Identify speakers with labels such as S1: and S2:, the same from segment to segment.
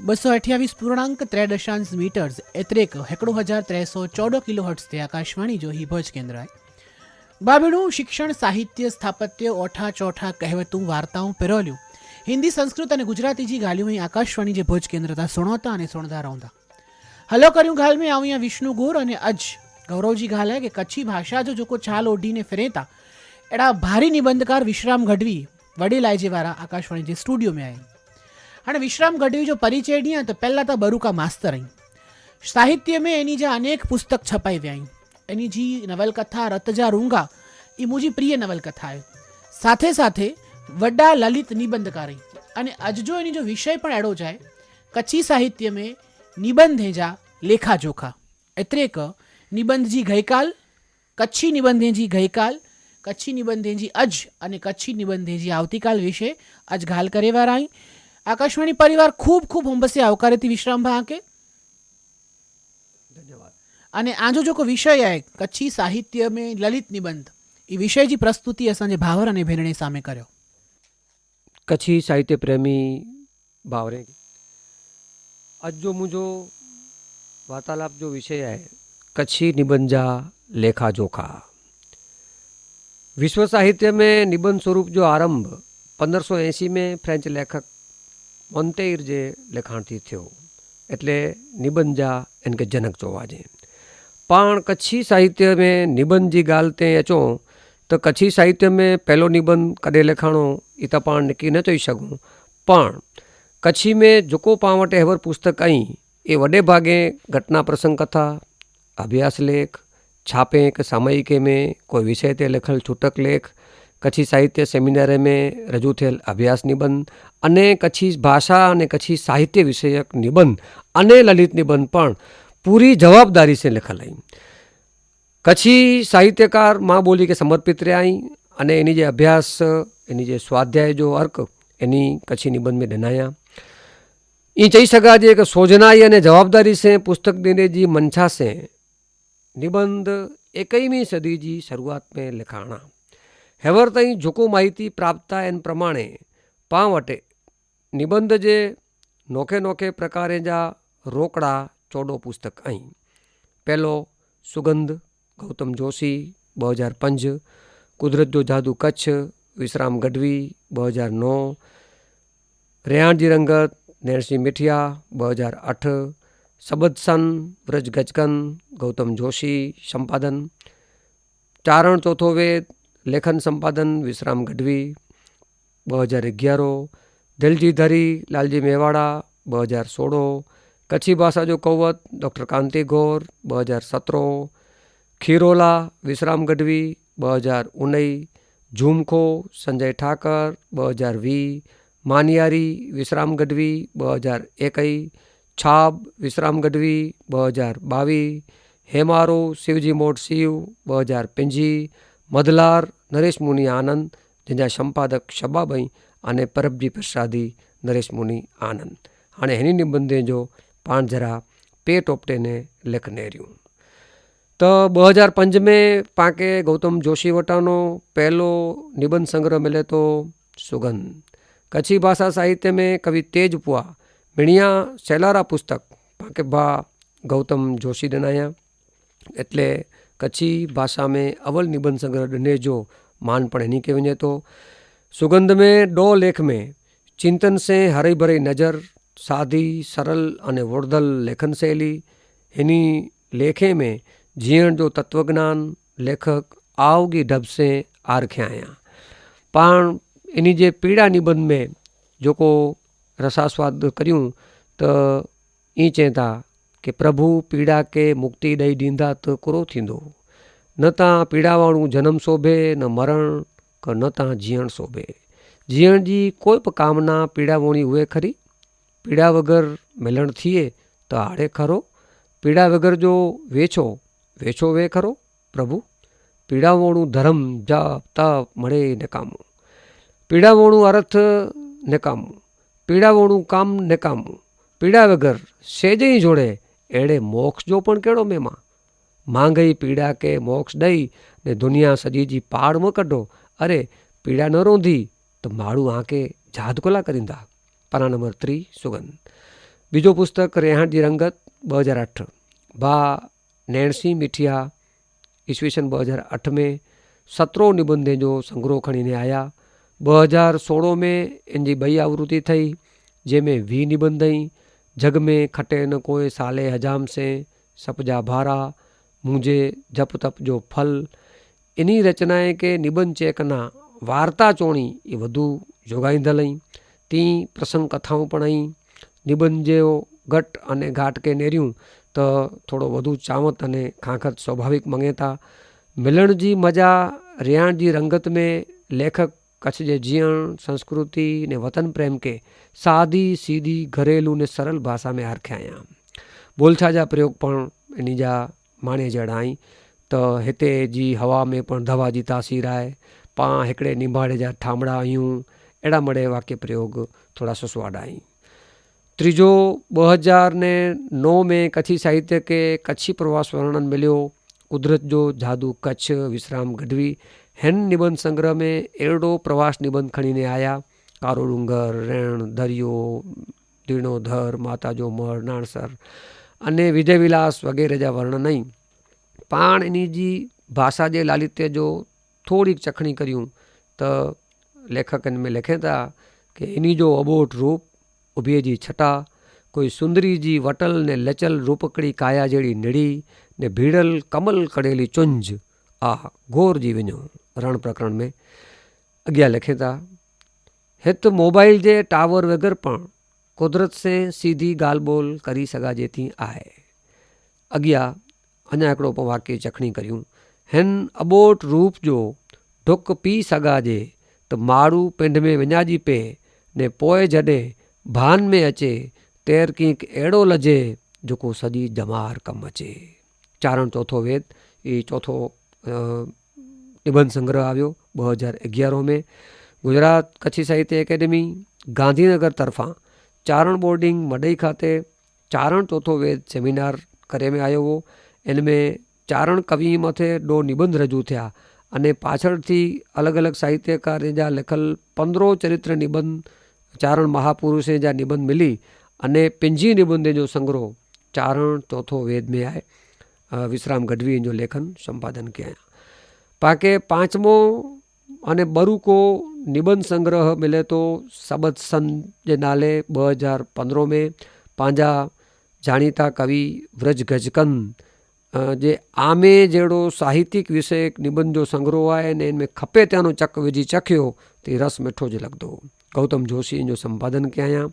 S1: 228.3 metres एतरे 1,314 kilohertz ते आकाशवाणी जो ही भोज केंद्र है। बाबेड़ू शिक्षण साहित्य स्थापत्य ओठा चौठा कहेवतों वार्ताओं पिरोल्यू हिंदी संस्कृत और गुजराती जी गालियों में आकाशवाणी जे भोज केंद्र था सुणोता और सुणता रहता। हलो करूँ गाल में आऊँ विष्णु गोर और अज गौरव जी गाल है कि कच्छी भाषा जो को चाल ओढ़ी ने फिरेता एड़ा भारी निबंधकार विश्राम गढ़वी वडीलाय जे वारा आकाशवाणी जे स्टूडियो में आए। हाँ विश्राम गढ़वी जो परिचय ॾियां तो पहला तो बरूका मास्तर आई। साहित्य में एनी जा अनेक पुस्तक छपाई व्या। एनी जी नवलकथा रतजा रूंगा ये मुझी प्रिय नवलकथा है। साथे साथे वड्डा ललित निबंधकार अने अज जो एनी जो विषय पण एड़ो जाए कच्छी साहित्य में निबंधे जा लेखा जोखा एतरे क निबंध जी गईकाल कच्छी निबंधे जी गईकाल कच्छी निबंधे जी अज अने कच्छी निबंधे जी आवतीकाल विषय अज घाल करे वारा आई। आकाशवाणी परिवार खूब खूब हुंबसे आवकारे थी विश्राम भा के
S2: धन्यवाद।
S1: अने आजो जो को विषय है कच्छी साहित्य में ललित निबंध ई विषय जी प्रस्तुति असांजे भावर अने भेणणे सामे कर्यो।
S2: कच्छी साहित्य प्रेमी भावरे अज जो मुझो वार्तालाप जो विषय है कच्छी निबंध जा लेखा जोखा। विश्व साहित्य में निबंध स्वरूप जो आरंभ 1580 में फ्रेंच लेखक मोंतेयर जे लेखाण थी थियो एटले निबंध जा इनके जनक चोवाजे। पण कच्छी साहित्य में निबंध जी गाल ते अचो तो कच्छी साहित्य में पहलो निबंध कदे लेखाणो ई तो पाण नक्की न चई सकूं। पण कच्छी में जोको पाण वटे हेवर पुस्तक आई ए वडे भागे घटना प्रसंग कथा अभ्यास लेख छापे के सामयिके में कोई विषय ते लखल छूटक लेख कच्छी साहित्य सेमिनार में रजू थेल अभ्यास निबंध अने कच्छी भाषा अने कच्छी साहित्य विषयक निबंध अने ललित निबंध पण पूरी जवाबदारी से लिखल आई। कच्छी साहित्यकार माँ बोली के समर्पित रहा आई अने एनी जे अभ्यास एनी जे स्वाध्याय जो अर्क एनी कच्छी निबंध में ॾिनाया। ये चई सका जे कि सोजनाई अने जवाबदारी से पुस्तक देने जी मंशा से निबंध 21वीं सदी जी शुरुआत में लिखाणा हेवर ताईं जोको माहिती प्राप्त एन प्रमाणे पां वटे निबंध जे नोखे नोखे प्रकारे जा रोकड़ा 14 पुस्तक आई। पहलो सुगंध गौतम जोशी 2005, कुदरत जो जादू कच्छ विश्राम गढ़वी 2009, रेहान जी रंगत नैणसी मिठिया 2008, सबद सन ब्रज गजकन गौतम जोशी संपादन, चारण चौथो वेद लेखन संपादन विश्राम गढ़वी 2011, दिलजी धरी लालजी मेवाड़ा 2016, कच्छी भाषा जो कौवत डॉक्टर कांति गौर 2017, खीरोला विश्राम गढ़वी 2019, झूमखो संजय ठाकर 2020, मानियारी विश्राम गढ़वी 2021, छाब विश्राम गढ़वी 2022, हेमारो शिवजी मोट शिव 2025, मधलार नरेश मुनि आनंद जिनका संपादक शबाबई अने परबजी प्रसादी नरेश मुनि आनंद। हाँ हिनी निबंधे जो पाण जरा पे टोपटे ने लेखने रह्यूं तो 2005 में पाके गौतम जोशी वटानो पहलो निबंध संग्रह मिले तो सुगंध। कच्छी भाषा साहित्य में कवि तेजपुआ मिणिया सेलारा पुस्तक पाके भा गौतम जोशी ॾिनाया एटले कच्छी भाषा में अवल निबंध संग्रह ॾिने जो मान पण इन्हीं के वञे तो। सुगंध में 2 लेख में चिंतन से हरी भरी नज़र सादी सरल अने वोड़दल लेखन शैली हिनी लेखे में जीण जो तत्वज्ञान लेखक आवगी ढब से आरख्या आया। पाण इन्ही जे पीड़ा निबंध में जो को रसास्वाद करूँ तो ई चें था कि प्रभु पीड़ा के मुक्ति ॾेई ॾींदा तो कुरो थींदो। न तां पीड़ा वाणू जन्म शोभे न मरण क न तां जीअण शोभे। जीअण जी कोई बि कामना पीड़ा वोणी उहे खरी। पीड़ा वगर मिलण थिए तो आड़े खरो। पीड़ा वगर जो वेछो वेछो वे खरो प्रभु। पीड़ा वोणू धर्म जाप तप मड़े निकामो। पीड़ा वोणू अर्थ निकामो। पीड़ा वोणू काम निकामो। पीड़ा वगर सेजे ही जोड़े एड़े मोक्ष जो पण केड़ो मेमा। मांगई पीड़ा के मोक्ष दई ने दुनिया सजी जी पाड़ में कढो। अरे पीड़ा न रोंधी तो माड़ू आके जाद कोला करिंदा। पाना नंबर 3 सुगंध। બીજો પુસ્તક રેહાણ જી રંગત 2008 ભા नैणसी मिठिया ईस्वीसन 2008 में 17 निबंधे जो संग्रह खणीने आया। 2016 में इनकी 2 आवृत्ति थी, जैमें 20 निबंध आई। जग में खटे न कोई साले हजाम से, सपजा भारा, मुझे जप तप जो फल। इन्हीं रचनाएं के निबंध चेकना वार्ता चोणी ये वधु जोगाईंदल आई। ती प्रसंग कथाओं पण आई। निबंध जो घट अने घाट के नेर्यूं तो थोड़ो वधु चावत अने खाखत स्वाभाविक मंगे था। मिलण जी मजा रेहाण जी रंगत में लेखक कच्छ जे जीवण संस्कृति ने वतन प्रेम के सादी सीधी घरेलू ने सरल भाषा में आरख्याया। बोलछा जा प्रयोग पण इन्ही जा माणे जड़ा आई। तो हिते जी हवा में पण दवा जी तासीर आए। पा हिकड़े निंबाड़े जा ठामड़ा आयूं, एड़ा मड़े वाक्य प्रयोग थोड़ा सुसवाड़ा आई। त्रीजो 2009 में कच्छी साहित्य के कच्छी प्रवास वर्णन मिलियो। कुदरत जो जादू कच्छ विश्राम गढ़वी हेन निबंध संग्रह में एड़ो प्रवास निबंध खणीने आया। कारो डूंगर, रेण, दरियो, जीर्णोधर, माता जो मढ़, नाणसर अने विजय विलास वगैरह जा वर्णन आई। पाण इन्ही जी भाषा जे लालित्य जो थोड़ी चखणी करियूं तो लेखक इन में लिखे था कि इन्ही जो अबोट रूप, उभीअ जी छटा, कोई सुंदरी जी वटल ने लचल रूपकड़ी काया जड़ी निड़ी ने भीड़ल कमल कड़ेली चुंज, आह गोर जी विञो। रण प्रकरण में अॻियां लिखे था, हित मोबाइल जे टावर वगैर पण कुदरत से सीधी गाल बोल करी सघाजे थी आहे। अॻियां अञा हिकिड़ो वाक्य चखणी करियूं। हिन अबोट रूप जो ढुक पी सघाजे त माड़ू पिंड में विञाजी पे ने पोइ जॾहिं भान में अचे तेर कीक अहिड़ो लजे जेको सॼी जमार कम अचे। चारण चौथो वेद ये चौथो निबंध संग्रह आयो 2011 में। गुजरात कच्छी साहित्य अकेडमी गांधीनगर तरफा चारण बोर्डिंग मडई खाते चारण चौथो वेद सेमिनार करे में आयो हो। इनमें चारण कवि मथे 2 निबंध रजू थिया अने पाछळथी अलग अलग साहित्यकार जा लिखल 15 चरित्र निबंध चारण महापुरुष जा निबंध मिली अने 5 निबंध जो संग्रह चारण चौथो वेद में आए। विश्राम गढ़वी जो लेखन संपादन किया। पाके 5मो अने बरू को निबंध संग्रह मिले तो सबद सन जे नाले 2015 में पांजा जाणीता कवि व्रज गजकंद जे आमे जहिड़ो साहित्यिक विषय निबंध जो संग्रह है ने इनमें खपे त्यानो चक विझी चखियो तो रस मिठो जो लगदो। गौतम जोशी जो संपादन किया आहियां।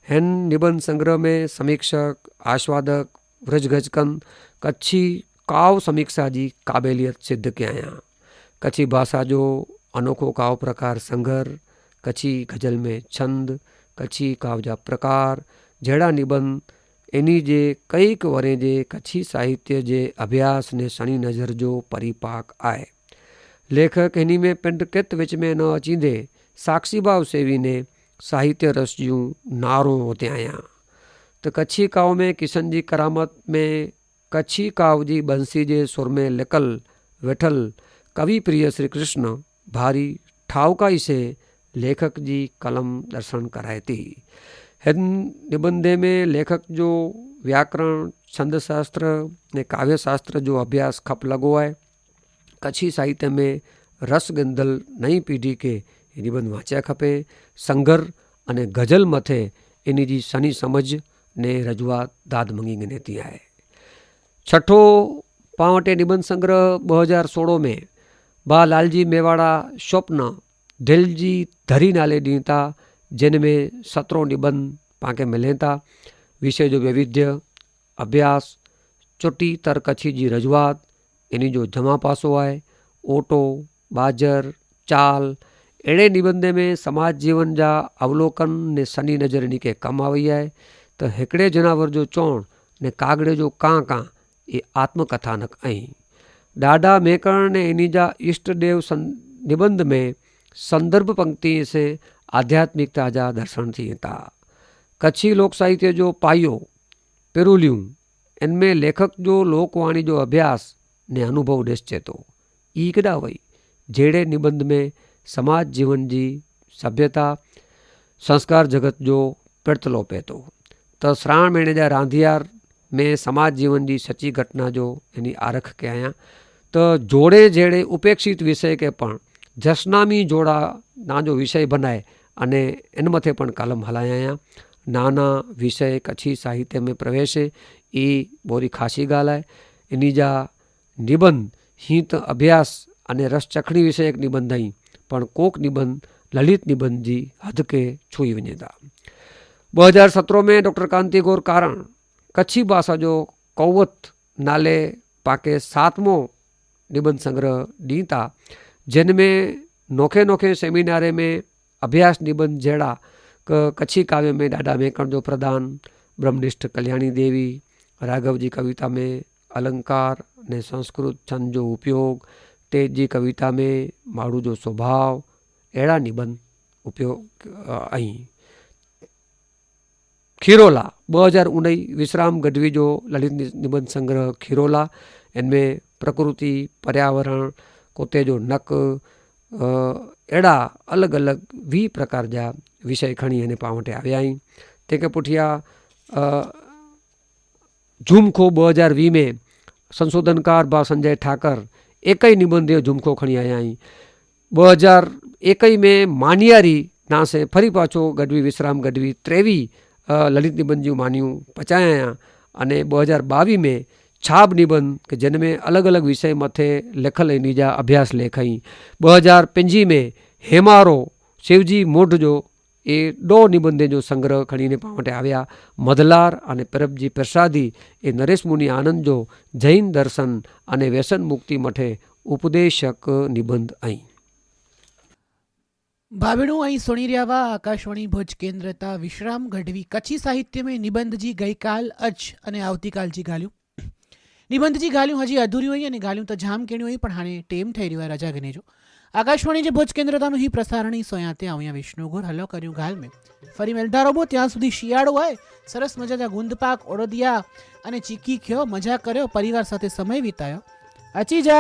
S2: हिन निबंध संग्रह में समीक्षक आस्वादक व्रज गजकंद कच्छी काव समीक्षा जी काबिलियत सिद्ध किया आहियां। कच्छी भाषा जो अनोखो काव प्रकार संगर, कच्छी गज़ल में छंद, कच्छी काव जा प्रकार जहिड़ा निबंध इन्ही जे कई वरे जे कच्छी साहित्य जे अभ्यास ने सणी नज़र जो परिपाक आहे। लेखक इन्ही में पिंड कित विच में न अचींदे साक्षी भाव सेवी ने साहित्य रस जूं नारों वतियायां। तो कच्छी काव में किशन जी करामत में कच्छी काव जी बंसी जे सुर में लिकल वेठल कवि प्रिय श्री कृष्ण भारी ठावकाई से लेखक जी कलम दर्शन कराए थी। हिन निबंधे में लेखक जो व्याकरण, छंद शास्त्र ने काव्य शास्त्र जो अभ्यास खप लगो है। कच्छी साहित्य में रस गिंदल नई पीढ़ी के निबंध वांचा खपे। संगर अने गज़ल मथे इन्ही जी सनी समझ ने रजूआत दाद मंगी गिनेती है। छठो पावटे निबंध संग्रह 2016 में बा लालजी मेवाड़ा स्वप्न दिल जी धरी नाले ॾींता, जिनमें 17 निबंध पाके मिलें था। विषय जो वैविध्य, अभ्यास, चुटी तर कच्छी जी रजूआत इन्ही जो जमा पासो है। ओटो, बाजर, चाल अड़े निबंधे में समाज जीवन जा अवलोकन ने सनी नज़र इन्ही के कम आई है। तो हिकड़े जनावर जो चौण ने कागड़े जो कां कां ये आत्मकथानक आई। डाडा मेकरण ने इन्ही जा इष्ट देव निबंध में संदर्भ पंक्ति से आध्यात्मिकता जा दर्शन थी था। कच्छी लोक साहित्य जो पायो पिरुलियूं इनमें लेखक जो लोकवाणी जो अभ्यास ने अनुभव ॾिसचे तो। ई केॾा वई जहिड़े निबंध में समाज जीवन जी सभ्यता संस्कार जगत जो पिरतलो पए थो। त श्रावण महीने जा रांधियार में समाज जीवन की सच्ची घटना जो एनी आरख के आया तो जोड़े जेड़े उपेक्षित विषय के पण जसनामी जोड़ा ना जो विषय बनाए अने इन मथे पण कलम हलाया आया। नाना विषय कच्छी साहित्य में प्रवेशे ए बोरी खासी गाल है। इनी जा निबंध हित अभ्यास अने रस चखणी विषय एक निबंध आई पण कोक निबंध ललित निबंध जी हद के छुई वञे था। 2017 में डॉक्टर कांति गौर कारण कच्छी भाषा जो कौवत नाले पाके 7मो निबंध संग्रह दी था, जिनमें नोखे नोखे सेमिनारे में अभ्यास निबंध जड़ा कच्छी काव्य में डाडा मेकण जो प्रदान, ब्रह्मनिष्ठ कल्याणी देवी, राघव जी कविता में अलंकार ने संस्कृत छंद जो उपयोग, तेज जी कविता में माड़ू जो स्वभाव, एड़ा निबंध उपयोग आई। खीरोला 2019 विश्राम गढ़वी जो ललित निबंध संग्रह खीरोला, इनमें प्रकृति, पर्यावरण, कोते जो नक, एड़ा अलग अलग 20 प्रकार जा विषय खणी अने पावटे आव्या आई। तेके पुठिया झूमखो 2020 में संशोधनकार बा संजय ठाकर एक ही निबंध झूमखो खणी आया आई। 2021 में मानियारी ना से फरी पाछो गढ़वी विश्राम गढ़वी 23 ललित निबंध जी मानियों पचाया आया। अने 2022 में छाब निबंध के जिनमें अलग अलग विषय मथे लेखल निजा अभ्यास लेखाई। 2025 में हेमारो शिवजी मोढ़ जो ए 2 निबंधे जो संग्रह खणीने पावटे आव्या। मधलार अने परबजी प्रसादी ए नरेश मुनि आनंद जो जैन दर्शन अने व्यसन मुक्ति मठे उपदेशक निबंध आई।
S1: भाभीणु अहीं सुणी रह्या हुआ आकाशवाणी भुज केन्द्र ता विश्राम गढ़वी कच्छी साहित्य में निबंध जी गई काल अज अने आवतीकाल जी गाल्यूं। निबंध जी गाल्यूं हजी अधूरी हुई अने गाल्यूं तो जाम केणी हुई पण हाणे टेम थई रह्यो आहे रजा गणे जो। आकाशवाणी जे भुज केन्द्र तानु ही प्रसारणी सोयाते आव्या विष्णुगुर हलो कर्युं गाल में फरी मेलता रहो त्यां सुधी शियाळो आए सरस मजा जा गुंद पाक ओड़दिया अने चीकी ख्यो मजा कर्यो परिवार साथे समय वितायो अची जा।